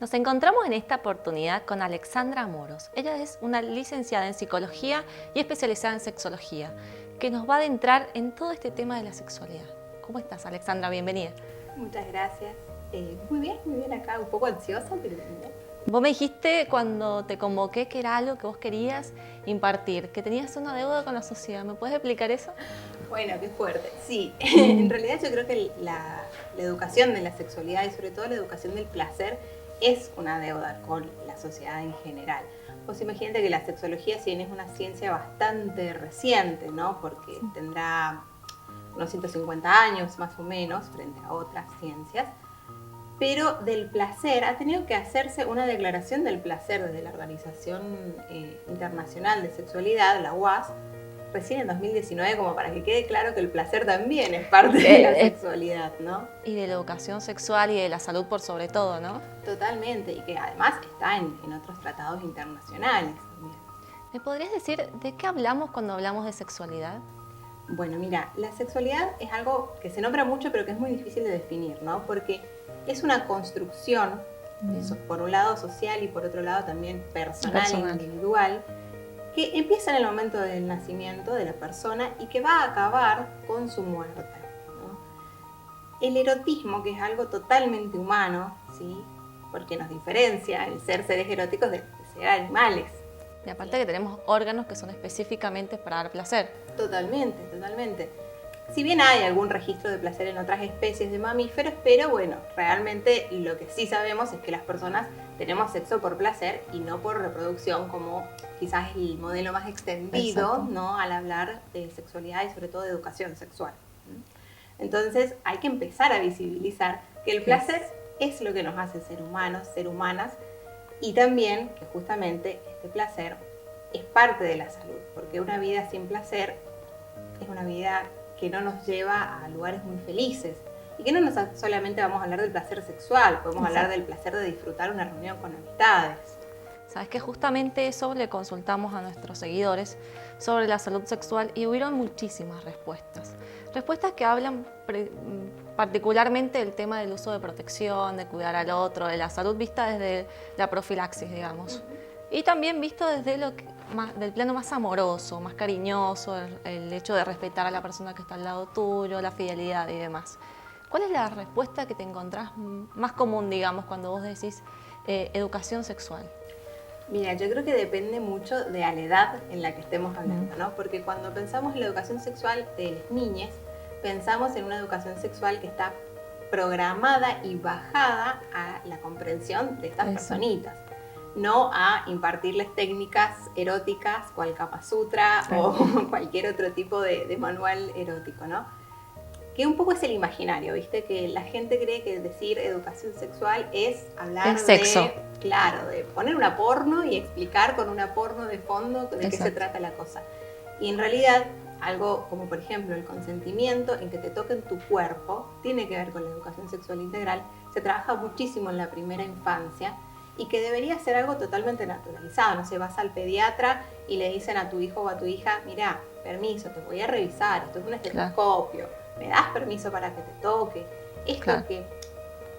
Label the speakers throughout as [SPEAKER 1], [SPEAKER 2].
[SPEAKER 1] Nos encontramos en esta oportunidad con Alexandra Moros. Ella es una licenciada en psicología y especializada en sexología, que nos va a adentrar en todo este tema de la sexualidad. ¿Cómo estás, Alexandra? Bienvenida.
[SPEAKER 2] Muchas gracias. Muy bien acá, un poco ansiosa, pero bien.
[SPEAKER 1] Vos me dijiste cuando te convoqué que era algo que vos querías impartir, que tenías una deuda con la sociedad. ¿Me puedes explicar eso?
[SPEAKER 2] Bueno, qué fuerte. Sí, en realidad yo creo que la educación de la sexualidad y sobre todo la educación del placer es una deuda con la sociedad en general. Vos imagínate que la sexología, si bien es una ciencia bastante reciente, ¿no? Porque tendrá unos 150 años más o menos frente a otras ciencias, pero del placer ha tenido que hacerse una declaración del placer desde la Organización Internacional de Sexualidad, la OAS, recién en 2019, como para que quede claro que el placer también es parte de la sexualidad, ¿no?
[SPEAKER 1] Y de la educación sexual y de la salud por sobre todo, ¿no?
[SPEAKER 2] Totalmente, y que además está en otros tratados internacionales también.
[SPEAKER 1] ¿Me podrías decir de qué hablamos cuando hablamos de sexualidad?
[SPEAKER 2] Bueno, mira, la sexualidad es algo que se nombra mucho, pero que es muy difícil de definir, ¿no? Porque es una construcción, por un lado social y por otro lado también personal e individual, que empieza en el momento del nacimiento de la persona y que va a acabar con su muerte, ¿no? El erotismo, que es algo totalmente humano, ¿sí? Porque nos diferencia el ser seres eróticos de ser animales.
[SPEAKER 1] Y aparte que tenemos órganos que son específicamente para dar placer.
[SPEAKER 2] Totalmente, totalmente. Si bien hay algún registro de placer en otras especies de mamíferos, pero bueno, realmente lo que sí sabemos es que las personas tenemos sexo por placer y no por reproducción, como quizás es el modelo más extendido, ¿no? Al hablar de sexualidad y sobre todo de educación sexual. Entonces hay que empezar a visibilizar que el placer es lo que nos hace ser humanos, ser humanas, y también que justamente este placer es parte de la salud, porque una vida sin placer es una vida que no nos lleva a lugares muy felices y que no nos solamente vamos a hablar del placer sexual, podemos hablar del placer de disfrutar una reunión con amistades.
[SPEAKER 1] Sabes que justamente eso le consultamos a nuestros seguidores sobre la salud sexual y hubieron muchísimas respuestas. Respuestas que hablan particularmente del tema del uso de protección, de cuidar al otro, de la salud vista desde la profilaxis, digamos. Y también visto desde del plano más amoroso, más cariñoso, el hecho de respetar a la persona que está al lado tuyo, la fidelidad y demás. ¿Cuál es la respuesta que te encontrás más común, digamos, cuando vos decís educación sexual?
[SPEAKER 2] Mira, yo creo que depende mucho de la edad en la que estemos hablando, ¿no? Porque cuando pensamos en la educación sexual de las niñas, pensamos en una educación sexual que está programada y bajada a la comprensión de estas personitas, no a impartirles técnicas eróticas, cual Kama Sutra o cualquier otro tipo de manual erótico, ¿no? Que un poco es el imaginario, ¿viste? Que la gente cree que decir educación sexual es hablar
[SPEAKER 1] sexo.
[SPEAKER 2] Claro, de poner una porno y explicar con una porno de fondo de qué se trata la cosa. Y en realidad, algo como por ejemplo el consentimiento, en que te toquen tu cuerpo, tiene que ver con la educación sexual integral, se trabaja muchísimo en la primera infancia y que debería ser algo totalmente naturalizado. No sé, vas al pediatra y le dicen a tu hijo o a tu hija, mira, permiso, te voy a revisar, esto es un estetoscopio, ¿me das permiso para que te toque? Esto que,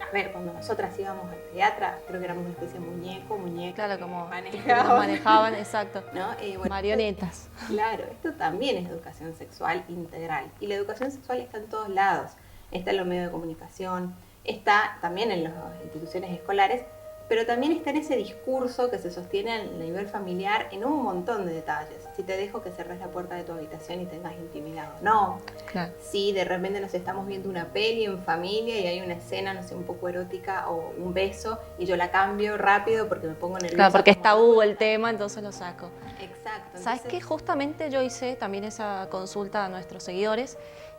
[SPEAKER 2] a ver, cuando nosotras íbamos al pediatra, creo que éramos una especie de muñeca.
[SPEAKER 1] Claro, como manejaban, exacto,
[SPEAKER 2] ¿no? Bueno,
[SPEAKER 1] marionetas.
[SPEAKER 2] Claro, esto también es educación sexual integral. Y la educación sexual está en todos lados. Está en los medios de comunicación, está también en las instituciones escolares, pero también está en ese discurso que se sostiene a nivel familiar en un montón de detalles. Si te dejo que cerres la puerta de tu habitación y tengas intimidad o no.
[SPEAKER 1] Claro.
[SPEAKER 2] Si de repente nos estamos viendo una peli en familia y hay una escena, no sé, un poco erótica o un beso y yo la cambio rápido porque me pongo nerviosa.
[SPEAKER 1] Claro, porque es tabú el tema, entonces lo saco.
[SPEAKER 2] Exacto.
[SPEAKER 1] ¿Sabes qué? Justamente yo hice también esa consulta a nuestros seguidores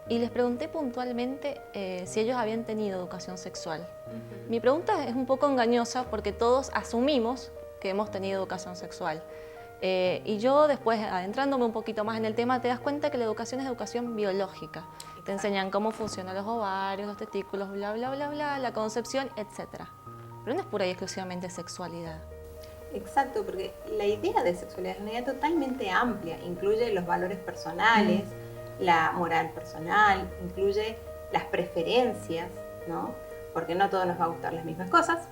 [SPEAKER 1] y les pregunté puntualmente si ellos habían tenido educación sexual. Mi pregunta es un poco engañosa porque todos asumimos que hemos tenido educación sexual. Y yo después, adentrándome un poquito más en el tema, te das cuenta que la educación es educación biológica. Exacto. Te enseñan cómo funcionan los ovarios, los testículos, bla, bla, bla, bla, la concepción, etc. Pero no es pura y exclusivamente sexualidad.
[SPEAKER 2] Exacto, porque la idea de sexualidad es una idea totalmente amplia, incluye los valores personales, la moral personal, incluye las preferencias, ¿no? Porque no a todos nos va a gustar las mismas cosas,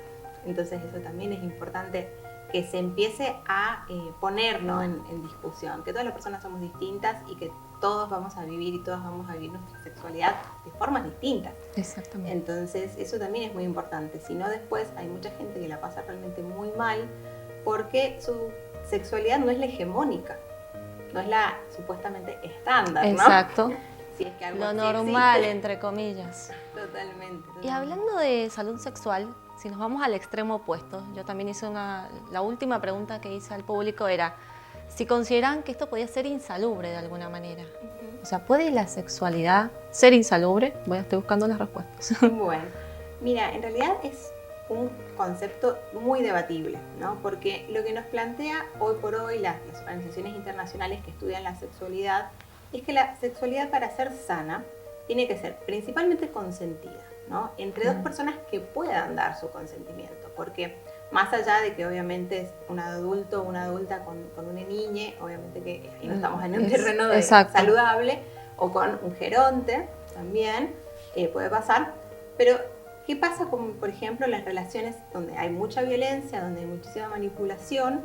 [SPEAKER 2] Entonces eso también es importante que se empiece a poner, ¿no?, en discusión, que todas las personas somos distintas y que todos vamos a vivir y todas vamos a vivir nuestra sexualidad de formas distintas.
[SPEAKER 1] Exactamente.
[SPEAKER 2] Entonces eso también es muy importante, si no después hay mucha gente que la pasa realmente muy mal porque su sexualidad no es la hegemónica, no es la supuestamente estándar, ¿no?
[SPEAKER 1] Exacto.
[SPEAKER 2] Si es que algo
[SPEAKER 1] Lo
[SPEAKER 2] así
[SPEAKER 1] normal,
[SPEAKER 2] existe.
[SPEAKER 1] entre comillas.
[SPEAKER 2] Totalmente.
[SPEAKER 1] Y hablando de salud sexual, si nos vamos al extremo opuesto, yo también hice la última pregunta que hice al público era si consideran que esto podía ser insalubre de alguna manera. O sea, ¿puede la sexualidad ser insalubre? Bueno, estoy buscando las respuestas.
[SPEAKER 2] Bueno, mira, en realidad es un concepto muy debatible, ¿no? Porque lo que nos plantea hoy por hoy las organizaciones internacionales que estudian la sexualidad es que la sexualidad, para ser sana, tiene que ser principalmente consentida, ¿no? Entre dos personas que puedan dar su consentimiento, porque más allá de que obviamente es un adulto o una adulta con una niña, obviamente que ahí no estamos en un terreno de saludable, o con un geronte también puede pasar, pero ¿qué pasa con, por ejemplo, las relaciones donde hay mucha violencia, donde hay muchísima manipulación?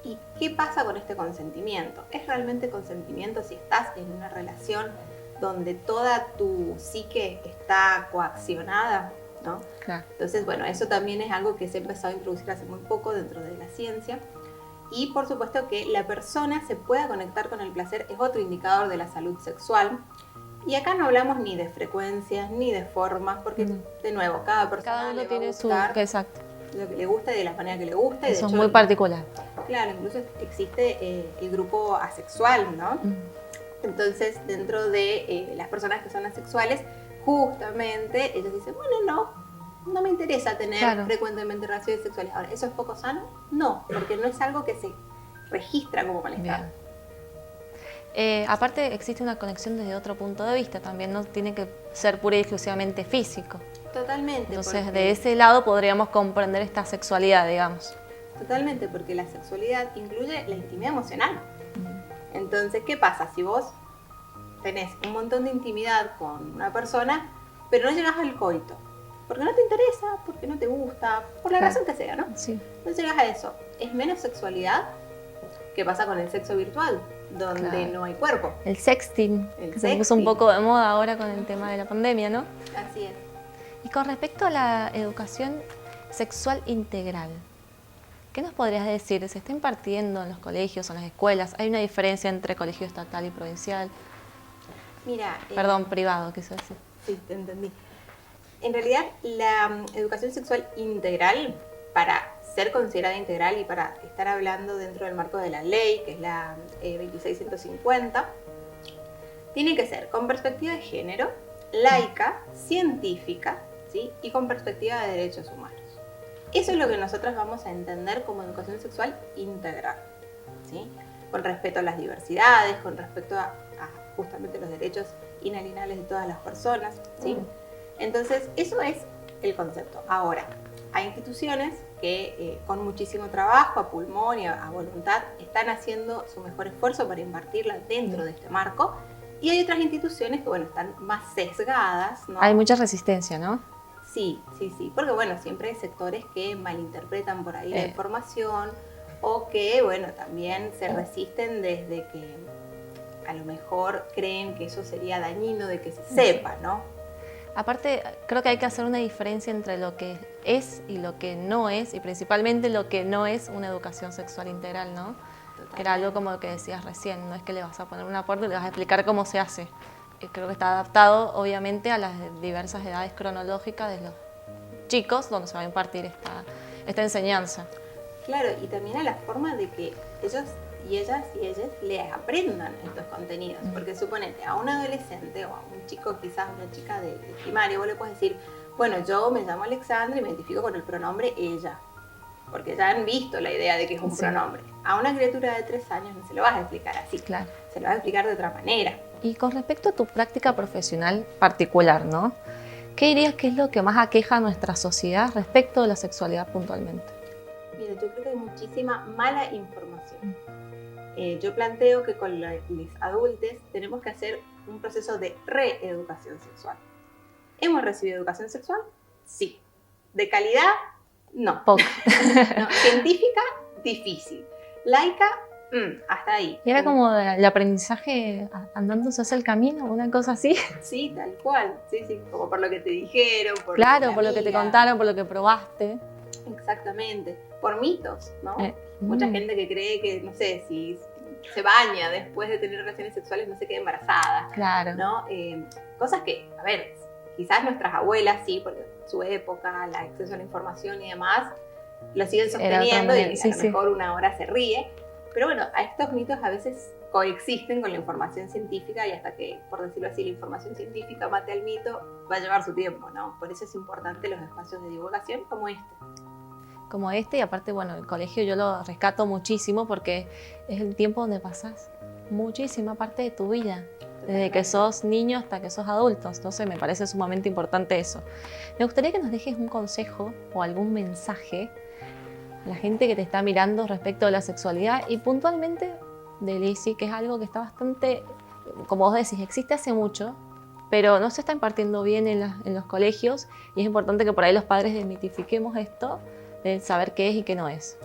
[SPEAKER 2] ¿Y qué pasa con este consentimiento? ¿Es realmente consentimiento si estás en una relación donde toda tu psique está coaccionada, ¿no?
[SPEAKER 1] Claro.
[SPEAKER 2] Entonces, bueno, eso también es algo que se ha empezado a introducir hace muy poco dentro de la ciencia. Y por supuesto que la persona se pueda conectar con el placer es otro indicador de la salud sexual. Y acá no hablamos ni de frecuencias ni de formas, porque de nuevo, cada persona
[SPEAKER 1] cada uno
[SPEAKER 2] le
[SPEAKER 1] tiene
[SPEAKER 2] va a gustar
[SPEAKER 1] exacto.
[SPEAKER 2] lo que le gusta y de la manera que le gusta. Y
[SPEAKER 1] Eso
[SPEAKER 2] de
[SPEAKER 1] es
[SPEAKER 2] hecho,
[SPEAKER 1] muy particular.
[SPEAKER 2] Claro, incluso existe el grupo asexual, ¿no? Entonces, dentro de las personas que son asexuales, justamente ellos dicen, bueno, no me interesa tener frecuentemente relaciones sexuales. Ahora, ¿eso es poco sano? No, porque no es algo que se registra como malestar.
[SPEAKER 1] Aparte, existe una conexión desde otro punto de vista también, no tiene que ser pura y exclusivamente físico.
[SPEAKER 2] Totalmente.
[SPEAKER 1] Entonces, de ese lado podríamos comprender esta sexualidad, digamos.
[SPEAKER 2] Totalmente, porque la sexualidad incluye la intimidad emocional. Entonces, ¿qué pasa si vos tenés un montón de intimidad con una persona, pero no llegas al coito? Porque no te interesa, porque no te gusta, por la razón que sea, ¿no?
[SPEAKER 1] Sí.
[SPEAKER 2] No llegas a eso. ¿Es menos sexualidad? ¿Qué pasa con el sexo virtual? Donde no hay cuerpo.
[SPEAKER 1] El sexting, se puso un poco de moda ahora con el tema de la pandemia, ¿no?
[SPEAKER 2] Así es.
[SPEAKER 1] Y con respecto a la educación sexual integral, ¿qué nos podrías decir? ¿Se está impartiendo en los colegios o en las escuelas? ¿Hay una diferencia entre colegio estatal y provincial?
[SPEAKER 2] Mira...
[SPEAKER 1] Perdón, privado, quise decir.
[SPEAKER 2] Sí, te entendí. En realidad, la educación sexual integral, para ser considerada integral y para estar hablando dentro del marco de la ley, que es la 26150, tiene que ser con perspectiva de género, laica, científica, ¿sí? Y con perspectiva de derechos humanos. Eso es lo que nosotros vamos a entender como educación sexual integral, ¿sí? Con respeto a las diversidades, con respecto a justamente los derechos inalienables de todas las personas, ¿sí? Entonces, eso es el concepto. Ahora, hay instituciones que con muchísimo trabajo, a pulmón y a voluntad, están haciendo su mejor esfuerzo para impartirla dentro de este marco. Y hay otras instituciones que, bueno, están más sesgadas, ¿no?
[SPEAKER 1] Hay mucha resistencia, ¿no?
[SPEAKER 2] Sí, porque, bueno, siempre hay sectores que malinterpretan por ahí la información o que, bueno, también se resisten desde que a lo mejor creen que eso sería dañino de que se sepa, ¿no?
[SPEAKER 1] Aparte, creo que hay que hacer una diferencia entre lo que es y lo que no es, y principalmente lo que no es una educación sexual integral, ¿no? Totalmente. Que era algo como lo que decías recién, no es que le vas a poner una puerta y le vas a explicar cómo se hace. Creo que está adaptado, obviamente, a las diversas edades cronológicas de los chicos donde se va a impartir esta enseñanza.
[SPEAKER 2] Claro, y también a la forma de que ellos y ellas le aprendan estos contenidos. Porque suponete, a un adolescente o a un chico, quizás una chica de primaria, vos le puedes decir, bueno, yo me llamo Alexandra y me identifico con el pronombre ella. Porque ya han visto la idea de que es un pronombre. A una criatura de 3 años no se lo vas a explicar así.
[SPEAKER 1] Claro.
[SPEAKER 2] Se lo vas a explicar de otra manera.
[SPEAKER 1] Y con respecto a tu práctica profesional particular, ¿no? ¿Qué dirías que es lo que más aqueja a nuestra sociedad respecto de la sexualidad puntualmente?
[SPEAKER 2] Mira, yo creo que hay muchísima mala información. Yo planteo que con los adultos tenemos que hacer un proceso de reeducación sexual. ¿Hemos recibido educación sexual? Sí. ¿De calidad? No.
[SPEAKER 1] Poco.
[SPEAKER 2] No, científica, difícil. Laica, hasta ahí.
[SPEAKER 1] Y era como el aprendizaje andando se hace el camino, una cosa así.
[SPEAKER 2] Sí, tal cual. Sí, sí, como por lo que te dijeron.
[SPEAKER 1] Claro, por lo que te contaron, por lo que probaste.
[SPEAKER 2] Exactamente. Por mitos, ¿no? Mucha gente que cree que, no sé, si se baña después de tener relaciones sexuales no se queda embarazada.
[SPEAKER 1] Claro.
[SPEAKER 2] ¿No? Cosas que, a ver, quizás nuestras abuelas sí, porque su época, el acceso a la información y demás, lo siguen sosteniendo y a lo mejor una hora se ríe. Pero bueno, a estos mitos a veces coexisten con la información científica y hasta que, por decirlo así, la información científica mate al mito, va a llevar su tiempo, ¿no? Por eso es importante los espacios de divulgación como este.
[SPEAKER 1] Como este, y aparte, bueno, el colegio yo lo rescato muchísimo porque es el tiempo donde pasas muchísima parte de tu vida, desde que sos niño hasta que sos adulto. Entonces me parece sumamente importante eso. Me gustaría que nos dejes un consejo o algún mensaje a la gente que te está mirando respecto a la sexualidad y puntualmente de Lizzy, que es algo que está bastante, como vos decís, existe hace mucho, pero no se está impartiendo bien en los colegios y es importante que por ahí los padres desmitifiquemos esto, de saber qué es y qué no es.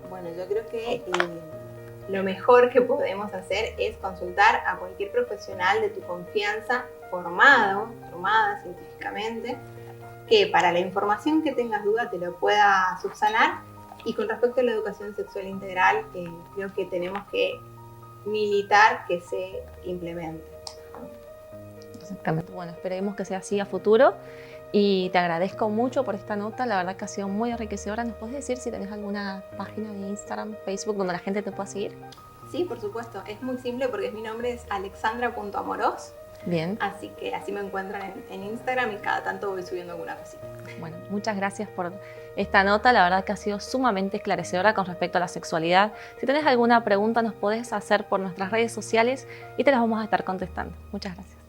[SPEAKER 2] Bueno, yo creo que lo mejor que podemos hacer es consultar a cualquier profesional de tu confianza formada científicamente, que para la información que tengas duda te lo pueda subsanar. Y con respecto a la educación sexual integral, creo que tenemos que militar que se implemente.
[SPEAKER 1] Exactamente. Bueno, esperemos que sea así a futuro. Y te agradezco mucho por esta nota, la verdad que ha sido muy enriquecedora. ¿Nos puedes decir si tenés alguna página de Instagram, Facebook, donde la gente te pueda seguir?
[SPEAKER 2] Sí, por supuesto. Es muy simple porque mi nombre es alexandra.amoros.
[SPEAKER 1] Bien.
[SPEAKER 2] Así que así me encuentran en Instagram y cada tanto voy subiendo alguna cosita.
[SPEAKER 1] Bueno, muchas gracias por esta nota. La verdad que ha sido sumamente esclarecedora con respecto a la sexualidad. Si tenés alguna pregunta nos podés hacer por nuestras redes sociales y te las vamos a estar contestando. Muchas gracias.